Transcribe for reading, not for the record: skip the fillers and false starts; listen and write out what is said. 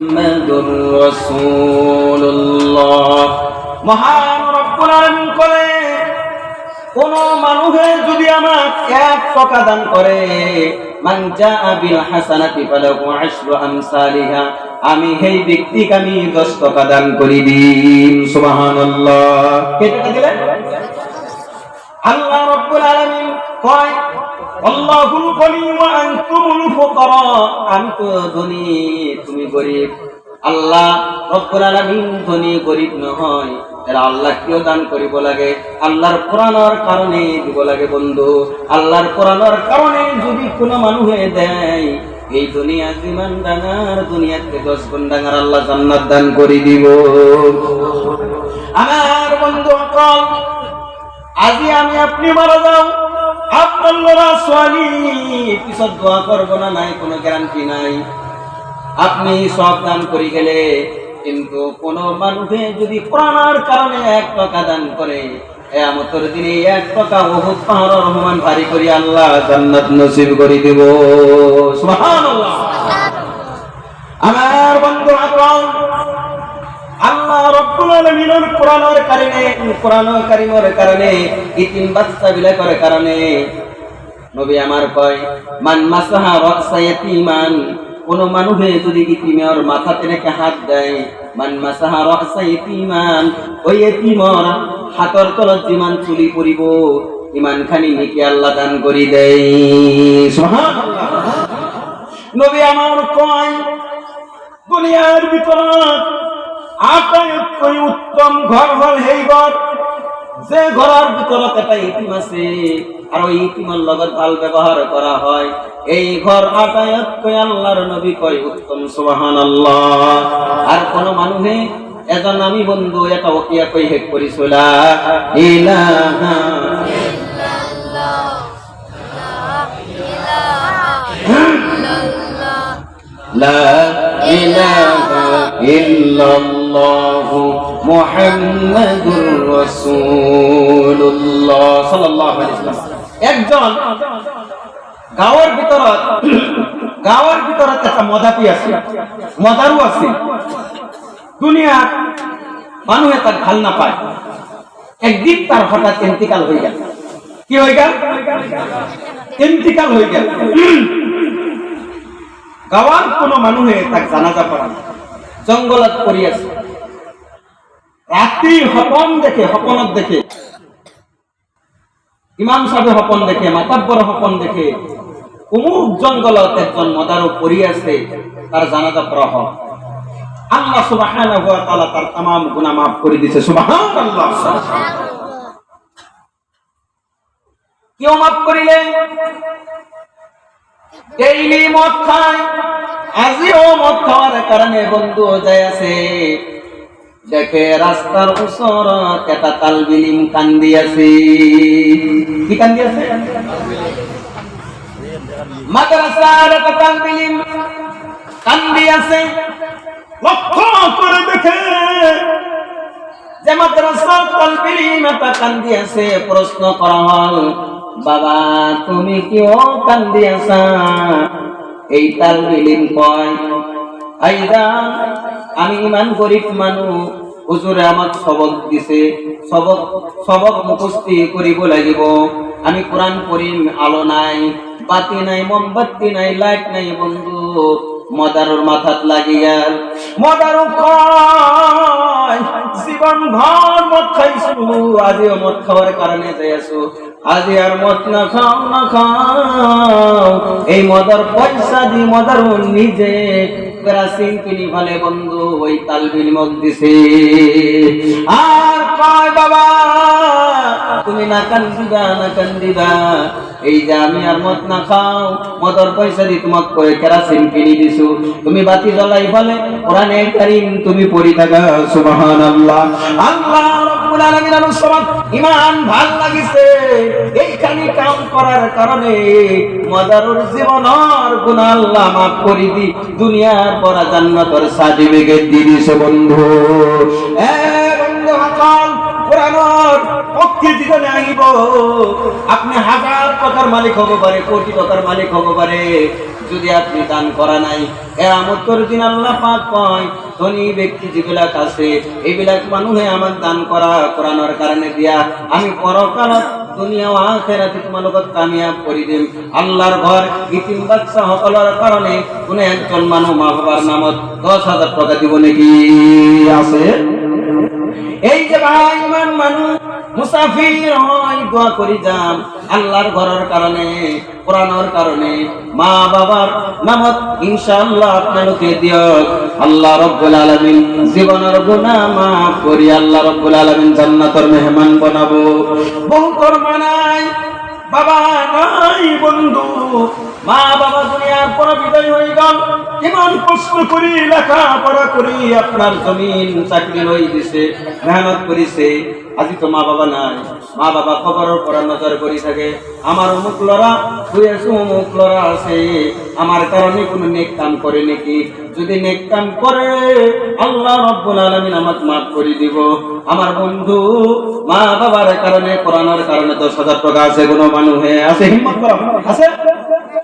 মুহাম্মাদুর রাসূলুল্লাহ। মহান রব্বুল আলামিন করে কোন মানুষে যদি আমার 1 টাকা দান করে, মান জাআ বিল হাসানাতি ফালাহু আশরু আমসালিহা, আমি সেই ব্যক্তিকে আমি 10 টাকা দান করি দিন। সুবহানাল্লাহ। কে টাকা দিলেন? আল্লাহ রব্বুল আলামিন কয় আল্লাহুল গনি ওয়া আনতুমুল ফুকারা, আমি তো ধনী তুমি গরীব। আল্লাহ রব্বুল আলামিন ধনী গরীব নহয়, এরা আল্লাহ কিও দান করিব লাগে? আল্লাহর কোরআনের কারণে দিব লাগে বন্ধু। আল্লাহর কোরআনের কারণে যদি কোনো মানুষে দেয়, এই দুনিয়া জীবন ডাঙার দুনিয়াতে 10 গুণ ডাঙার আল্লাহ জান্নাত দান করে দিব। আমার বন্ধু সকল, আজি আমি আপনি মারা যাও, আপনার লড়া সোয়ালি পিছত দোয়া করবো না, নাই কোনো গ্যারান্টি নাই। আপনি সব দান করে গেলে, কিন্তু কোন মানুষে যদি কোরআনের কারণে 1 টাকা দান করে, কিয়ামতের দিনে 1 টাকা উহুদ পাহাড়ের রহমান ভারী করে আল্লাহ জান্নাত নসিব করে দেব। সুবহানাল্লাহ। আমার বন্ধু আকরাম, আল্লাহ রাব্বুল আলামিনের কোরআনের কারণে ইতিম বাচ্চা বিলার কারণে নবী আমার কয়, মান মাসাহা রাসা ইয়াতিমান, কোন মানুষে যদি ইতিমের মাথাতে রেখে হাত দেয়, মান মাসাহা রাসা ইয়াতিমান, ওই ইতিমর হাতের তলত যিমান চুলি পড়িব ইমান খানি নেকি আল্লাহ দান করি দেয়। সুবহানাল্লাহ। নবী আমার কয়, দুনিয়ার ভিতর আটাইতকৈ উত্তম ঘর হল সেই ঘর যে ঘরের ভিতৰত এটা ইতিম আছে আর ওই ইতিমের লগত ভাল ব্যবহার করা হয়, এই ঘর আটাইতকৈ আল্লাহর নবী কয় উত্তম। সুবহানাল্লাহ। আর কোন মানুষে এজন আমি বন্ধু এটা ওকিয়া কই হেক করিছ, লা ইলাহা লা ইলাহা ইল্লাল্লাহু মুহাম্মাদুর রাসূলুল্লাহ সাল্লাল্লাহু আলাইহি ওয়াসাল্লাম। একজন গাঁওয়ের ভিতৰত একটা মদাপি আছে, মদারু আছে। দুনিয়ার মানুহে তার ভাল না পায়। একদিন তার হঠাৎ ইন্তিকাল হয়ে গেল। কি হয়ে গেল? ইন্তিকাল হয়ে গেল। গাঁৱৰ কোনো মানুহে তাক জানাজা পড়া, জঙ্গলত পড়ি আছে। রাত্রি সপনত দেখে ইমাম সাহেব সপন দেখে, মাতাব্বর সপন দেখে, অমুক জঙ্গলত একজন মদারু পড়ি আছে, তার জানাজা পড়া হয়। আল্লাহ সুবহানাহু ওয়া তাআলা তার तमाम গুনাহ মাফ করে দিয়েছে। সুবহানাল্লাহ। কেউ মাফ করিলেন? ডেইলি মদ খায়, আজিও মদ খাওয়ার কারণে বন্ধু যায় আছে, দেখে রাস্তার ওচৰত এটা তালবিলিম কান্দি আছে। কি কান্দি আছে? মাদ্রাসার একটা তালবিলিম কান্দি আছে। লক্ষ্য করে দেখে যে মাদ্রাসার তালবিলিম একটা কান্দি আছে। প্রশ্ন করা হল, বাবা তুমি কিও কান্দি আছা? এই তালবিলিম কয়, আইদা আমি ইমান গরিব মানুষ, হুজুরে আমাক সবক দিছে, সবক মুখস্থ করিব লাগিব। আমি কোরআন পড়িম, আলো নাই, বাতি নাই, মোমবাতি নাই, লাইট নাই বন্ধু। মদারুর মাথাত লাগি গেল। মদারু কয়, জীবন ভর মদ খাইছো, আজিও মদ খাওয়ার কারণে যাই আছো, আজি আর মদ না খাও। এই মদার পয়সা দি মদারু নিজে কেরাসিন কিনি ফেলে বন্ধু, ওই তালবিল মদ দিছে। আর কয়, বাবা তুমি না কান্দিবা, এই যে আমি আর মদ না খাও, মদর পয়সা দি তোমাক কয়ে কেরাসিন কিনি দিছো, তুমি বাতি জ্বলাই ফেলে কোরআনে কারীম তুমি পড়ি থাকা। সুবহানাল্লাহ। আল্লাহ রাব্বুল আলামিনের উসমান ঈমান ভাল লাগিছে, এইখানি কাম করার কারণে মদারুর জীবনের গুনাহ আল্লাহ মাফ করে দি, দুনিয়ার বড় জান্নাতের সার্টিফিকেট দি দিছে বন্ধু। এ বন্ধু সকল, কোরআনের পক্ষে জীবনে আইব, আপনি 1000 টাকার মালিক হতে পারে, কোটি টাকার মালিক হতে পারে, যদি আপনি দান করা নাই, কিয়ামতের দিন আল্লাহ পাক কয় ধনী ব্যক্তি যেবিলাক আছে এইবিলাক মানুহে আমার দান করা কোরআনের কারণে দিয়া আমি পরকাল দুনিয়া ও আখিরাতে তোমালোকক কামিয়াব করে দিম। আল্লাহর ঘর ইতিম বাচ্চা সকলের কারণে কোন একজন মানুষ মা বাবার নামত 10,000 টাকা দিব নাকি? আছে? এই যে ভাই ইমান মানুষ মুসাফির হয় দোয়া করি যান আল্লাহর ঘরের কারণে কোরআনের কারণে মা বাবার নামত ইনশাআল্লাহ আপনাকে দিও। আল্লাহ রাব্বুল আলামিন জীবনের গুনাহ মাফ করি আল্লাহ রাব্বুল আলামিন জান্নাতের মেহমান বানাবো। বহু কর্মানাই বাবা নাই বন্ধু, মা বাবা দুনিয়ার পর বিদায় হয়ে গেল, ইমান কষ্ট করি লেখাপড়া করি আপনার জমিন চাকরি হয়ে দিছে, মেহনত করিছে, আজি তো মা বাবা নাই। মা বাবা খবরের পর নজর করি থাকে আমার অমুক লড়া হয়েছে, অমুক লড়া আছে, আমার কারণে কোনো নেক কাম করে নাকি? যদি নেক কাম করে আল্লাহ রাব্বুল আলামিন আমাকে মাফ করে দিব। আমার বন্ধু মা বাবার কারণে কোরআনের কারণে 10,000 টাকা আছে, কোনো মানুষে আছে হিম্মত করা আছে?